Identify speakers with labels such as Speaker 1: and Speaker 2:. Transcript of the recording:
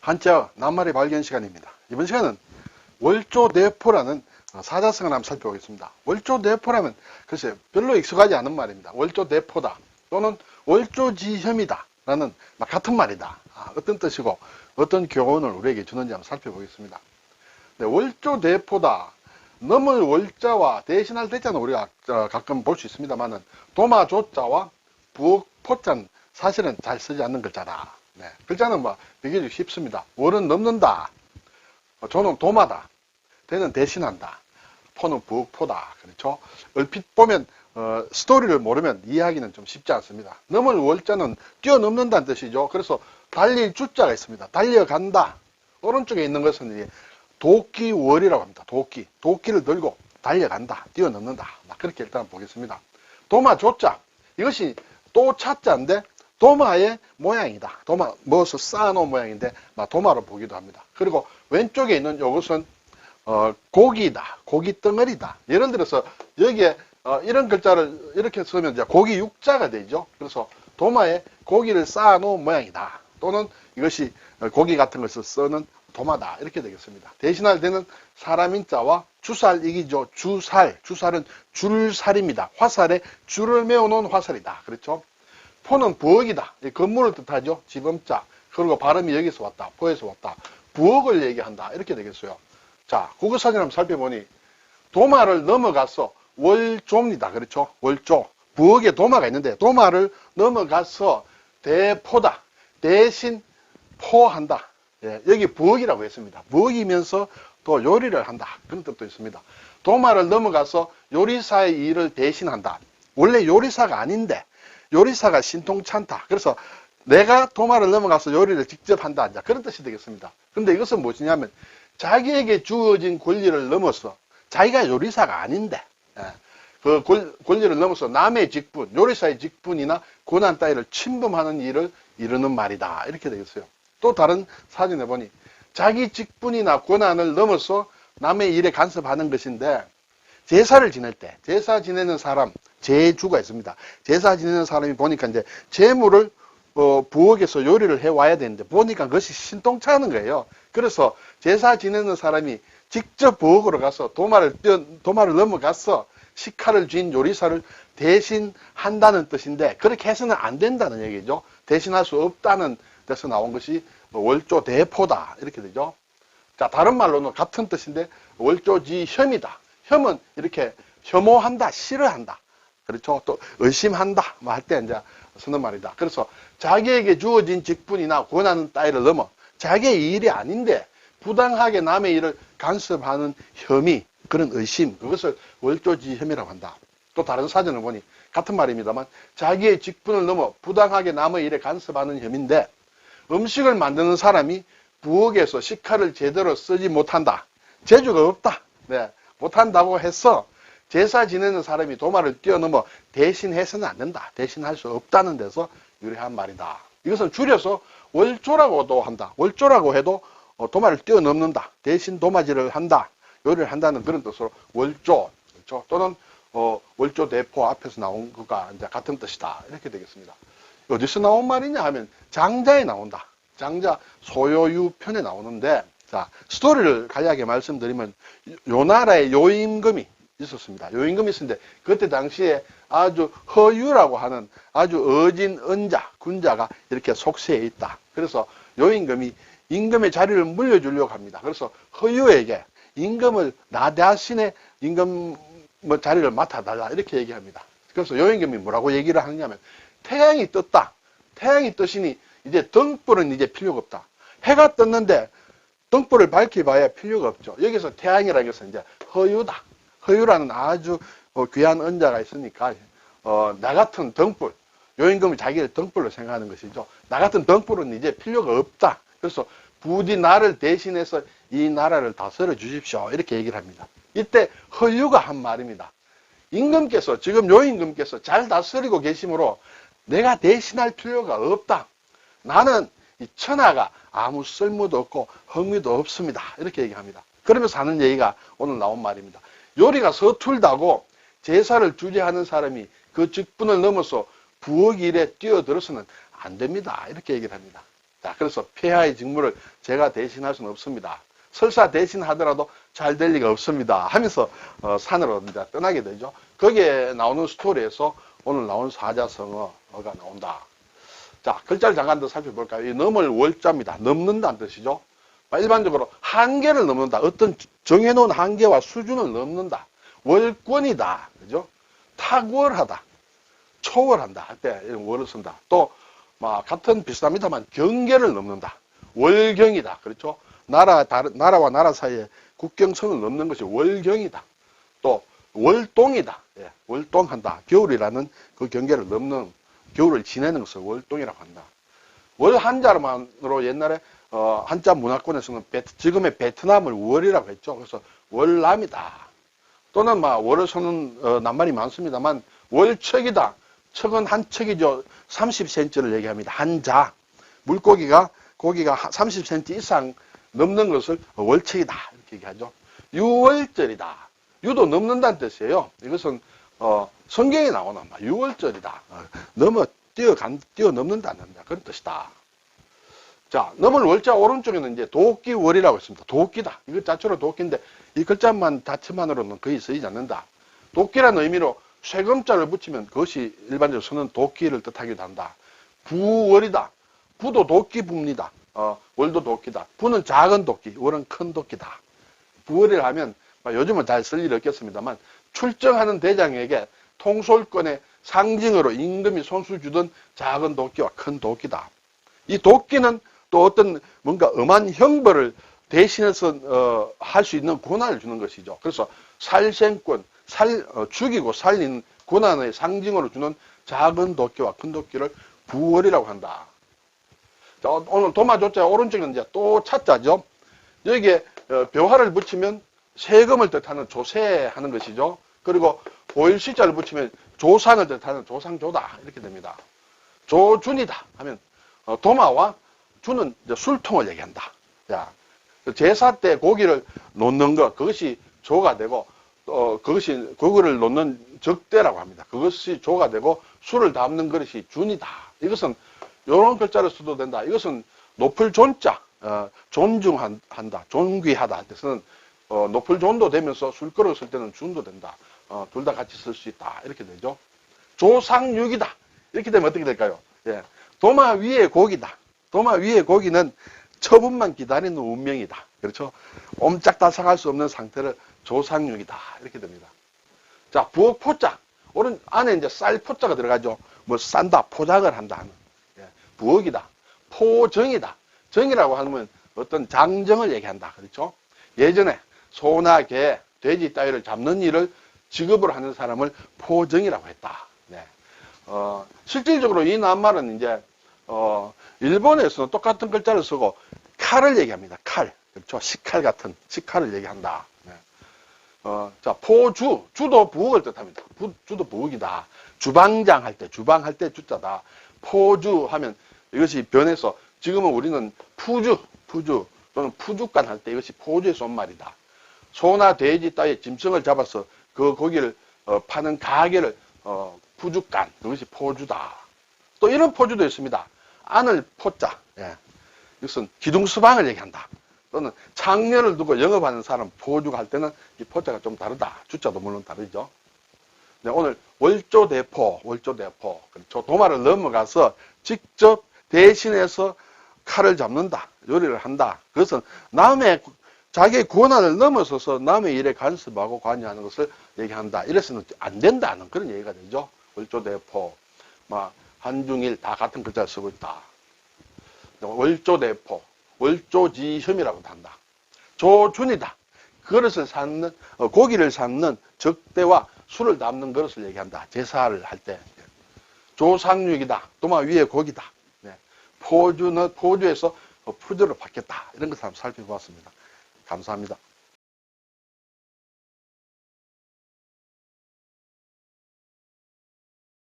Speaker 1: 한자 낱말의 발견 시간입니다. 이번 시간은 월조대포라는 사자성어를 한번 살펴보겠습니다. 월조대포라면 글쎄 별로 익숙하지 않은 말입니다. 월조대포다 또는 월조지혐이다 라는 같은 말이다. 어떤 뜻이고 어떤 교훈을 우리에게 주는지 한번 살펴보겠습니다. 네, 월조대포다. 넘을 월자와 대신할 대자는 우리가 가끔 볼 수 있습니다만은 도마조자와 부엌포자는 사실은 잘 쓰지 않는 글자다. 네, 글자는 비교적 쉽습니다. 월은 넘는다. 조는 도마다. 대는 대신한다. 포는 부엌포다. 그렇죠? 얼핏 보면 스토리를 모르면 이해하기는 좀 쉽지 않습니다. 넘을 월자는 뛰어넘는다는 뜻이죠. 그래서 달릴 주자가 있습니다. 달려간다. 오른쪽에 있는 것은 이제 도끼월이라고 합니다. 도끼를 들고 달려간다. 뛰어넘는다. 그렇게 일단 보겠습니다. 도마조자. 이것이 또 차자인데 도마의 모양이다. 도마, 무엇을 쌓아놓은 모양인데 도마로 보기도 합니다. 그리고 왼쪽에 있는 이것은 고기다. 고기 덩어리다. 예를 들어서 여기에 이런 글자를 이렇게 쓰면 이제 고기 육자가 되죠. 그래서 도마에 고기를 쌓아놓은 모양이다. 또는 이것이 고기 같은 것을 쓰는 도마다. 이렇게 되겠습니다. 대신할 때는 사람인자와 주살이기죠. 주살은 줄살입니다. 화살에 줄을 메어놓은 화살이다. 그렇죠? 포는 부엌이다. 건물을 뜻하죠. 지범자. 그리고 발음이 여기서 왔다. 포에서 왔다. 부엌을 얘기한다. 이렇게 되겠어요. 자, 국어사전 한번 살펴보니 도마를 넘어가서 월조입니다. 그렇죠? 월조. 부엌에 도마가 있는데 도마를 넘어가서 대포다. 대신 포한다. 예, 여기 부엌이라고 했습니다. 부엌이면서 또 요리를 한다. 그런 뜻도 있습니다. 도마를 넘어가서 요리사의 일을 대신한다. 원래 요리사가 아닌데 요리사가 신통찮다. 그래서 내가 도마를 넘어가서 요리를 직접 한다. 그런 뜻이 되겠습니다. 근데 이것은 무엇이냐면 자기에게 주어진 권리를 넘어서 자기가 요리사가 아닌데 그 권리를 넘어서 남의 직분, 요리사의 직분이나 권한 따위를 침범하는 일을 이루는 말이다. 이렇게 되겠어요. 또 다른 사진에 보니 자기 직분이나 권한을 넘어서 남의 일에 간섭하는 것인데 제사를 지낼 때 제사 지내는 사람 제주가 있습니다. 제사 지내는 사람이 보니까 이제 제물을 부엌에서 요리를 해 와야 되는데 보니까 그것이 신통찮은 거예요. 그래서 제사 지내는 사람이 직접 부엌으로 가서 도마를 넘어가서 식칼을 쥔 요리사를 대신한다는 뜻인데 그렇게 해서는 안 된다는 얘기죠. 대신할 수 없다는 데서 나온 것이 월조대포다. 이렇게 되죠. 자, 다른 말로는 같은 뜻인데 월조지혐이다. 혐은 이렇게 혐오한다, 싫어한다. 그렇죠. 또 의심한다. 할 때 이제 쓰는 말이다. 그래서 자기에게 주어진 직분이나 권한 따위를 넘어 자기의 일이 아닌데 부당하게 남의 일을 간섭하는 혐의, 그런 의심, 그것을 월조지혐이라고 한다. 또 다른 사전을 보니 같은 말입니다만 자기의 직분을 넘어 부당하게 남의 일에 간섭하는 혐의인데 음식을 만드는 사람이 부엌에서 식칼을 제대로 쓰지 못한다. 재주가 없다. 네, 못한다고 해서 제사 지내는 사람이 도마를 뛰어넘어 대신해서는 안 된다. 대신할 수 없다는 데서 유래한 말이다. 이것은 줄여서 월조라고도 한다. 월조라고 해도 도마를 뛰어넘는다. 대신 도마질을 한다. 요리를 한다는 그런 뜻으로 월조, 그렇죠? 또는 월조대포 앞에서 나온 것과 이제 같은 뜻이다. 이렇게 되겠습니다. 어디서 나온 말이냐 하면 장자에 나온다. 장자 소요유 편에 나오는데, 자, 스토리를 간략하게 말씀드리면 요 나라에 요임금이 있었습니다. 요임금이 있었는데 그때 당시에 아주 허유라고 하는 아주 어진 은자, 군자가 이렇게 속세에 있다. 그래서 요임금이 임금의 자리를 물려주려고 합니다. 그래서 허유에게 임금을 나 대신에 임금 자리를 맡아달라 이렇게 얘기합니다. 그래서 요임금이 뭐라고 얘기를 하느냐면 태양이 떴다. 태양이 뜨시니 이제 등불은 이제 필요가 없다. 해가 떴는데 등불을 밝혀봐야 필요가 없죠. 여기서 태양이라는 것은 이제 허유다. 허유라는 아주 귀한 은자가 있으니까 나 같은 등불, 요임금이 자기를 등불로 생각하는 것이죠. 나 같은 등불은 이제 필요가 없다. 그래서 부디 나를 대신해서 이 나라를 다스려 주십시오. 이렇게 얘기를 합니다. 이때 허유가 한 말입니다. 임금께서, 지금 요임금께서 잘 다스리고 계시므로 내가 대신할 필요가 없다. 나는 이 천하가 아무 쓸모도 없고 흥미도 없습니다. 이렇게 얘기합니다. 그러면서 하는 얘기가 오늘 나온 말입니다. 요리가 서툴다고 제사를 주재하는 사람이 그 직분을 넘어서 부엌 일에 뛰어들어서는 안 됩니다. 이렇게 얘기를 합니다. 자, 그래서 폐하의 직무를 제가 대신할 수는 없습니다. 설사 대신하더라도 잘 될 리가 없습니다. 하면서 산으로 이제 떠나게 되죠. 거기에 나오는 스토리에서 오늘 나온 사자성어가 나온다. 자, 글자를 잠깐 더 살펴볼까요? 이 넘을 월자입니다. 넘는다는 뜻이죠. 일반적으로 한계를 넘는다. 어떤 정해놓은 한계와 수준을 넘는다. 월권이다. 그죠? 탁월하다. 초월한다. 할 때 이런 월을 쓴다. 또, 같은 비슷합니다만 경계를 넘는다. 월경이다. 그렇죠? 나라와 나라 사이에 국경선을 넘는 것이 월경이다. 또, 월동이다. 예, 월동한다. 겨울이라는 그 경계를 넘는, 겨울을 지내는 것을 월동이라고 한다. 월 한자로만으로 옛날에 한자 문화권에서는 지금의 베트남을 월이라고 했죠. 그래서 월남이다. 또는 월을 서는 낱말이 많습니다만 월척이다. 척은 한 척이죠. 30cm를 얘기합니다. 한자. 고기가 30cm 이상 넘는 것을 월척이다. 이렇게 얘기하죠. 유월절이다. 유도 넘는다는 뜻이에요. 이것은 성경에 나오는 유월절이다. 뛰어넘는다는 그런 뜻이다. 자, 넘을 월자 오른쪽에는 이제 도끼월이라고 있습니다. 도끼다. 이것 자체로 도끼인데 이 글자만 자체만으로는 거의 쓰이지 않는다. 도끼라는 의미로 쇠금자를 붙이면 그것이 일반적으로 쓰는 도끼를 뜻하기도 한다. 부월이다. 부도 도끼 부입니다. 월도 도끼다. 부는 작은 도끼, 월은 큰 도끼다. 부월이라 하면 요즘은 잘 쓸 일 없겠습니다만 출정하는 대장에게 통솔권의 상징으로 임금이 손수 주던 작은 도끼와 큰 도끼다. 이 도끼는 또 어떤 뭔가 엄한 형벌을 대신해서 할 수 있는 고난을 주는 것이죠. 그래서 살생권, 죽이고 살리는 고난의 상징으로 주는 작은 도끼와 큰 도끼를 부월이라고 한다. 자, 오늘 도마조자 오른쪽에는 이제 또 차자죠. 여기에 묘화를 붙이면 세금을 뜻하는 조세하는 것이죠. 그리고 보일시자를 붙이면 조상을 뜻하는 조상조다 이렇게 됩니다. 조준이다 하면 도마와 주는 이제 술통을 얘기한다. 자, 제사 때 고기를 놓는 것 그것이 조가 되고 그것이 고기를 놓는 적대라고 합니다. 그것이 조가 되고 술을 담는 그릇이 준이다. 이것은 이런 글자를 써도 된다. 이것은 높을 존자, 존중한다, 존귀하다 할 때는 높을 존도 되면서 술그릇을 쓸 때는 준도 된다. 둘 다 같이 쓸 수 있다. 이렇게 되죠. 조상육이다. 이렇게 되면 어떻게 될까요? 예. 도마 위에 고기다. 도마 위에 고기는 처분만 기다리는 운명이다. 그렇죠? 옴짝달싹할 수 없는 상태를 조상육이다. 이렇게 됩니다. 자, 부엌 포자. 오른 안에 이제 쌀 포자가 들어가죠. 싼다, 포장을 한다 하는. 예. 부엌이다. 포정이다. 정이라고 하면 어떤 장정을 얘기한다. 그렇죠? 예전에 소나 개, 돼지 따위를 잡는 일을 직업으로 하는 사람을 포정이라고 했다. 네. 실질적으로 이 낱말은 이제 일본에서는 똑같은 글자를 쓰고 칼을 얘기합니다. 칼. 그렇죠? 식칼 같은 식칼을 얘기한다. 네. 자, 포주. 주도 부엌을 뜻합니다. 주도 부엌이다. 주방장 할 때, 주방할 때 주자다. 포주 하면 이것이 변해서 지금은 우리는 푸주 또는 푸주간 할 때 이것이 포주에서 온 말이다. 소나 돼지 따위의 짐승을 잡아서 그 고기를 파는 가게를 푸주간, 그것이 포주다. 또 이런 포주도 있습니다. 안을 포자. 예. 이것은 기둥수방을 얘기한다. 또는 창녀를 두고 영업하는 사람 포주가 할 때는 이 포자가 좀 다르다. 주자도 물론 다르죠. 네, 오늘 월조대포. 그렇죠. 도마를 넘어가서 직접 대신해서 칼을 잡는다. 요리를 한다. 그것은 자기의 권한을 넘어서서 남의 일에 간섭하고 관여하는 것을 얘기한다. 이래서는 안 된다는 그런 얘기가 되죠. 월조대포, 한중일 다 같은 글자를 쓰고 있다. 월조대포, 월조지혐이라고도 한다. 조준이다. 그릇을 삶는, 고기를 삶는 적대와 술을 담는 그릇을 얘기한다. 제사를 할 때. 조상육이다. 도마 위에 고기다. 네. 포주에서 푸주로 바뀌었다. 이런 것을 한번 살펴보았습니다. 감사합니다.